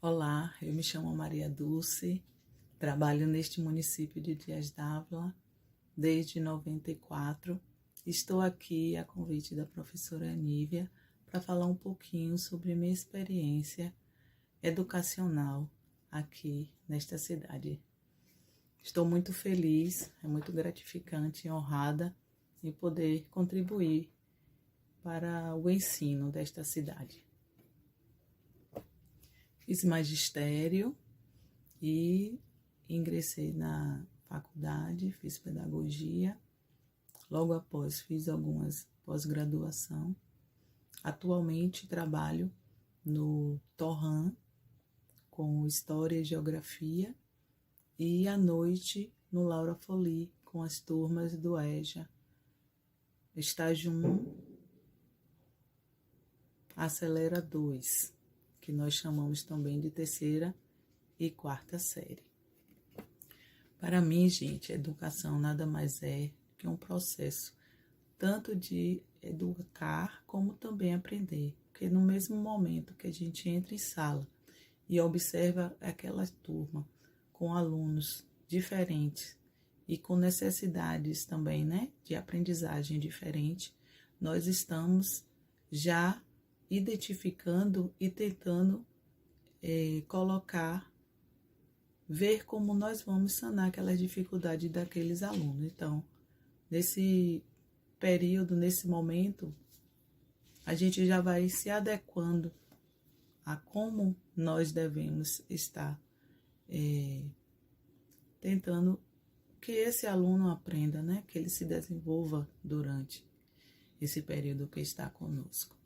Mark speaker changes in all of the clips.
Speaker 1: Olá, eu me chamo Maria Dulce, trabalho neste município de Dias d'Ávila desde 94. Estou aqui a convite da professora Anívia para falar um pouquinho sobre minha experiência educacional aqui nesta cidade. Estou muito feliz, é muito gratificante e honrada em poder contribuir para o ensino desta cidade. Fiz magistério e ingressei na faculdade, fiz pedagogia. Logo após fiz algumas pós-graduação. Atualmente trabalho no Torran com História e Geografia e à noite no Laura Folie com as turmas do EJA, estágio 1, Acelera 2, que nós chamamos também de terceira e quarta série. Para mim, gente, educação nada mais é que um processo tanto de educar como também aprender. Porque no mesmo momento que a gente entra em sala e observa aquela turma com alunos diferentes e com necessidades também, né, de aprendizagem diferente, nós estamos já identificando e tentando ver como nós vamos sanar aquelas dificuldades daqueles alunos. Então, nesse período, nesse momento, a gente já vai se adequando a como nós devemos estar tentando que esse aluno aprenda, né? Que ele se desenvolva durante esse período que está conosco.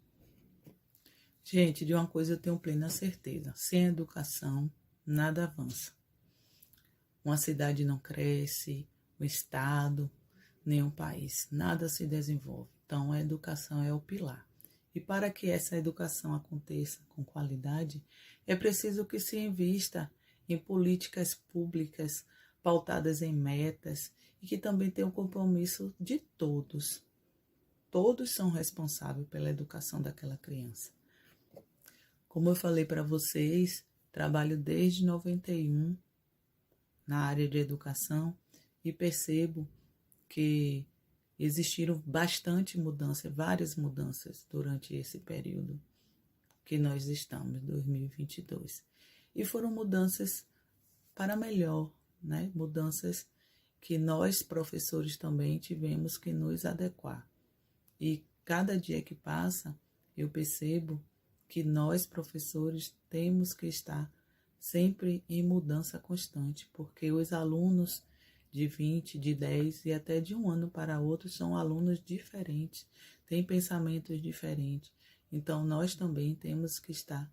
Speaker 1: Gente, de uma coisa eu tenho plena certeza: sem educação, nada avança. Uma cidade não cresce, um estado, nenhum país, nada se desenvolve. Então, a educação é o pilar. E para que essa educação aconteça com qualidade, é preciso que se invista em políticas públicas pautadas em metas e que também tenham compromisso de todos. Todos são responsáveis pela educação daquela criança. Como eu falei para vocês, trabalho desde 91 na área de educação e percebo que existiram bastante mudanças, várias mudanças durante esse período que nós estamos, 2022. E foram mudanças para melhor, né? Mudanças que nós, professores, também tivemos que nos adequar. E cada dia que passa, eu percebo que nós, professores, temos que estar sempre em mudança constante, porque os alunos de 20, de 10 e até de um ano para outro são alunos diferentes, têm pensamentos diferentes. Então, nós também temos que estar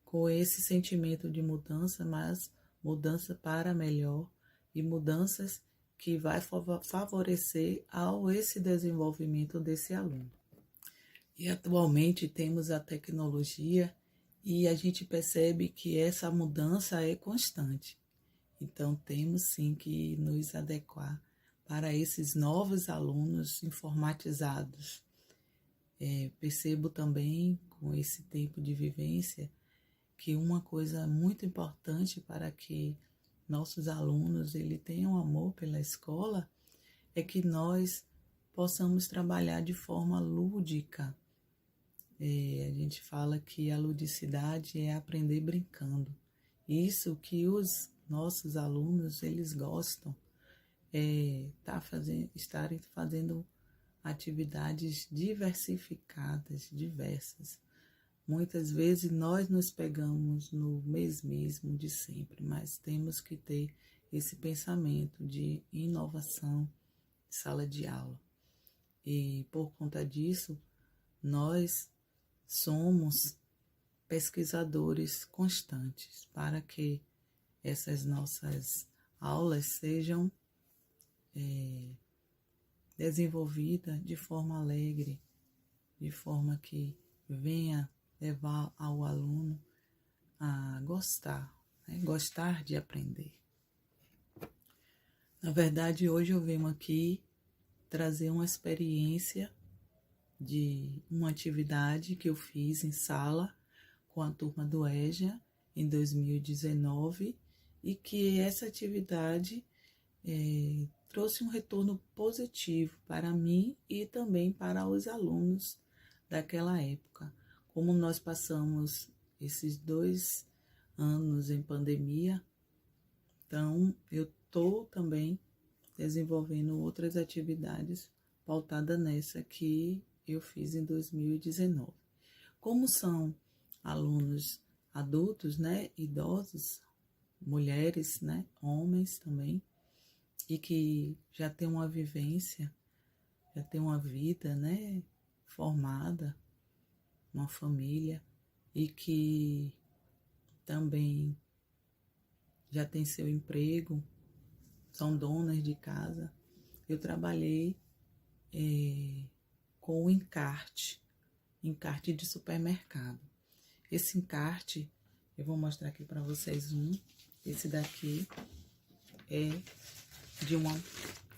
Speaker 1: com esse sentimento de mudança, mas mudança para melhor e mudanças que vai favorecer esse desenvolvimento desse aluno. E atualmente temos a tecnologia e a gente percebe que essa mudança é constante. Então, temos sim que nos adequar para esses novos alunos informatizados. Percebo também, com esse tempo de vivência, que uma coisa muito importante para que nossos alunos tenham amor pela escola é que nós possamos trabalhar de forma lúdica. A gente fala que a ludicidade é aprender brincando. Isso que os nossos alunos, eles gostam, estarem fazendo atividades diversificadas, diversas. Muitas vezes nós nos pegamos no mesmo de sempre, mas temos que ter esse pensamento de inovação de sala de aula. E por conta disso, nós somos pesquisadores constantes para que essas nossas aulas sejam desenvolvidas de forma alegre, de forma que venha levar ao aluno a gostar, né? Gostar de aprender. Na verdade, hoje eu venho aqui trazer uma experiência de uma atividade que eu fiz em sala com a turma do EJA em 2019 e que essa atividade trouxe um retorno positivo para mim e também para os alunos daquela época. Como nós passamos esses 2 anos em pandemia, então eu estou também desenvolvendo outras atividades pautadas nessa que eu fiz em 2019. Como são alunos adultos, né, idosos, mulheres, né, homens também, e que já tem uma vivência, já tem uma vida, né, formada, uma família, e que também já tem seu emprego, são donas de casa. Eu trabalhei com o encarte de supermercado. Esse encarte, eu vou mostrar aqui para vocês esse daqui é de uma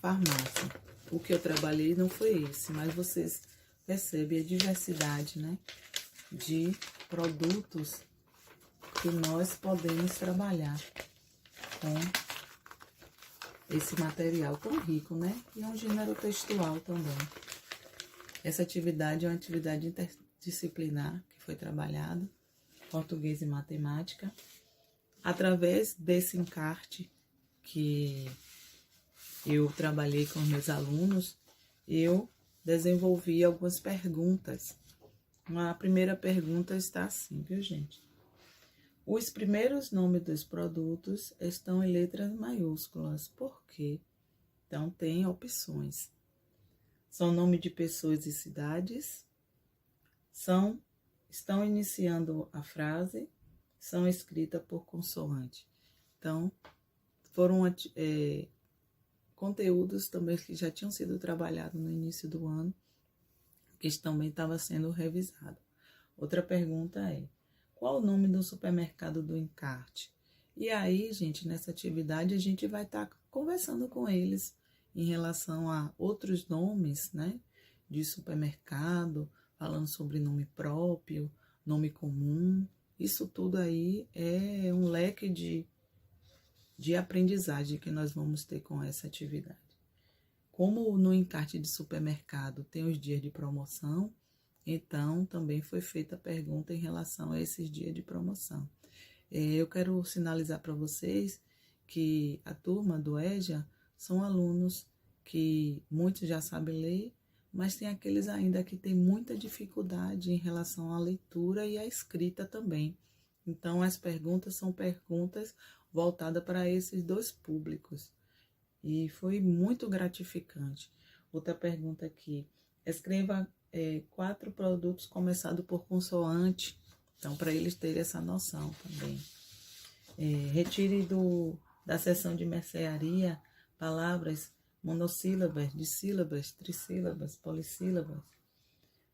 Speaker 1: farmácia. O que eu trabalhei não foi esse, mas vocês percebem a diversidade, né, de produtos que nós podemos trabalhar com esse material tão rico, né? E é um gênero textual também. Essa atividade é uma atividade interdisciplinar que foi trabalhada, português e matemática, através desse encarte que eu trabalhei com meus alunos. Eu desenvolvi algumas perguntas. A primeira pergunta está assim, viu, gente? Os primeiros nomes dos produtos estão em letras maiúsculas. Por quê? Então, tem opções. São nome de pessoas e cidades. Estão iniciando a frase. São escritas por consoante. Então, foram conteúdos também que já tinham sido trabalhados no início do ano, que também estava sendo revisado. Outra pergunta é: qual o nome do supermercado do encarte? E aí, gente, nessa atividade a gente vai estar conversando com eles em relação a outros nomes, né, de supermercado, falando sobre nome próprio, nome comum. Isso tudo aí é um leque de aprendizagem que nós vamos ter com essa atividade. Como no encarte de supermercado tem os dias de promoção, então também foi feita a pergunta em relação a esses dias de promoção. Eu quero sinalizar para vocês que a turma do EJA são alunos que muitos já sabem ler, mas tem aqueles ainda que têm muita dificuldade em relação à leitura e à escrita também. Então, as perguntas são perguntas voltadas para esses 2 públicos. E foi muito gratificante. Outra pergunta aqui. Escreva 4 produtos começados por consoante. Então, para eles terem essa noção também. Retire da seção de mercearia palavras monossílabas, dissílabas, trissílabas, polissílabas.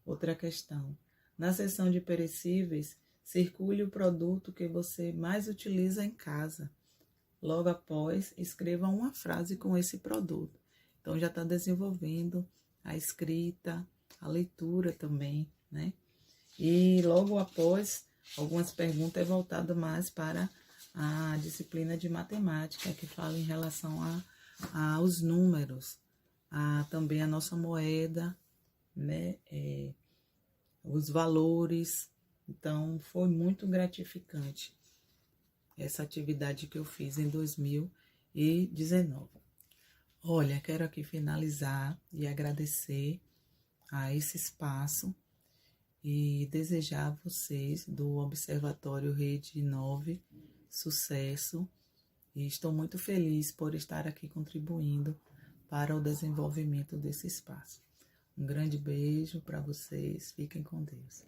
Speaker 1: Outra questão. Na seção de perecíveis, circule o produto que você mais utiliza em casa. Logo após, escreva uma frase com esse produto. Então, já está desenvolvendo a escrita, a leitura também, né? E logo após, algumas perguntas voltadas mais para a disciplina de matemática, que fala em relação aos números, também a nossa moeda, né? Os valores. Então, foi muito gratificante essa atividade que eu fiz em 2019. Olha, quero aqui finalizar e agradecer a esse espaço e desejar a vocês do Observatório Rede 9 sucesso. E estou muito feliz por estar aqui contribuindo para o desenvolvimento desse espaço. Um grande beijo para vocês. Fiquem com Deus.